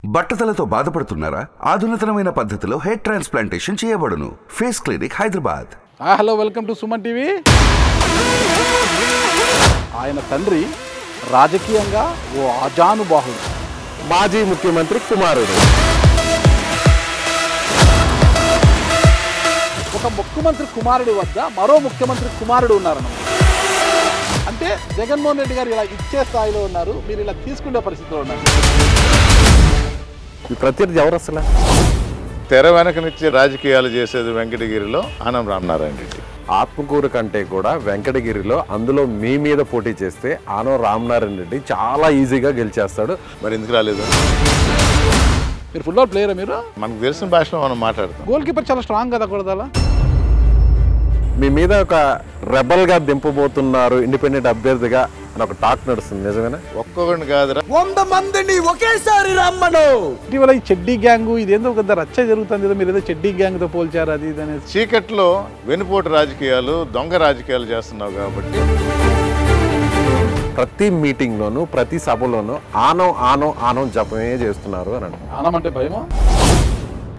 బట్టతలతో బాధపడుతున్నారా? ఆధునితనమైన పద్ధతిలో hair transplantation చేయబడును. Face clinic Hyderabad. Hello, welcome to Suman TV. ఆయన తండ్రి రాజకీయంగా ఓ అజానుబాహుడు, మాజీ ముఖ్యమంత్రి కుమారుడు. ఒక ముఖ్యమంత్రి కుమారుడు వద్ద మరో ముఖ్యమంత్రి కుమారుడు ఉన్నారన్నమాట. అంటే జగన్మోహన్ రెడ్డి గారు ఇలా ఇచ్చే స్థాయిలో ఉన్నారు, మీరు ఇలా తీసుకునే పరిస్థితిలో ఉన్నారు. ఈ ప్రత్యర్థి ఎవరు అసలు? తెర వెనక నుంచి రాజకీయాలు చేసేది వెంకటగిరిలో ఆనం రామనారాయణ రెడ్డి. ఆత్మకూరు కంటే కూడా వెంకటగిరిలో అందులో మీ మీద పోటీ చేస్తే ఆనం రామనారాయణ రెడ్డి చాలా ఈజీగా గెలిచేస్తాడు. మరి ఎందుకు రాలేదు? మీరు ఫుట్బాల్ ప్లేయరా? మీరు మనకు తెలిసిన భాషలో మనం మాట్లాడతాం. గోల్ కీపర్ చాలా స్ట్రాంగ్ కదా, కొడదాలా? మీ మీద ఒక రెబల్గా దింపబోతున్నారు ఇండిపెండెంట్ అభ్యర్థిగా అని ఒక టాక్ నడుస్తుంది, నిజమేనా? ఒక్కొక్కడిని కాదురా, 100 మందిని ఒకేసారి రమ్మను. ఇటీవల ఈ చెడ్డీ గ్యాంగ్ ఇదేందో పెద్ద రచ్చ జరుగుతుంది కదా, మీరు ఏదో చెడ్డీ గ్యాంగ్ తో పోల్చారు అది ఇది అనేది. చీకట్లో వెనుపోటు రాజకీయాలు, దొంగ రాజకీయాలు చేస్తున్నావు కాబట్టి ప్రతి మీటింగ్లోనూ ప్రతి సభలోనూ ఆనం ఆనం ఆనం జపమే చేస్తున్నారు అని అంటారు. ఆనమంటే భయమా?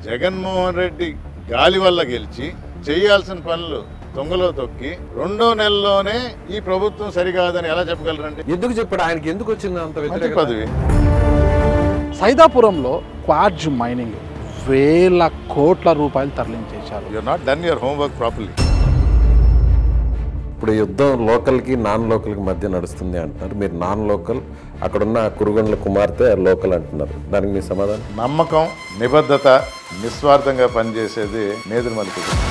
జగన్మోహన్ రెడ్డి గాలి వల్ల గెలిచి చేయాల్సిన పనులు దొంగలో తొక్కి 2వ నెలలోనే ఈ ప్రభుత్వం సరికాదని ఎలా చెప్పగలరండి? ఎందుకు చెప్పాడు? ఆయనకి ఎందుకు వచ్చింది అంత మంచి వ్యతిరేకత? పదవి. సైదాపురంలో క్వార్జ్ మైనింగ్ వేల కోట్ల రూపాయలు తరలించేశారు. You are not done your homework properly. ఇప్పుడు యుద్ధం లోకల్కి నాన్ లోకల్కి మధ్య నడుస్తుంది అంటున్నారు. మీరు నాన్ లోకల్, అక్కడున్న కురుగొండ్ల కుమార్తె లోకల్ అంటున్నారు. దానికి మీ సమాధానం? నమ్మకం, నిబద్ధత, నిస్వార్థంగా పనిచేసేది నేదురుమల్లి కుటుంబం.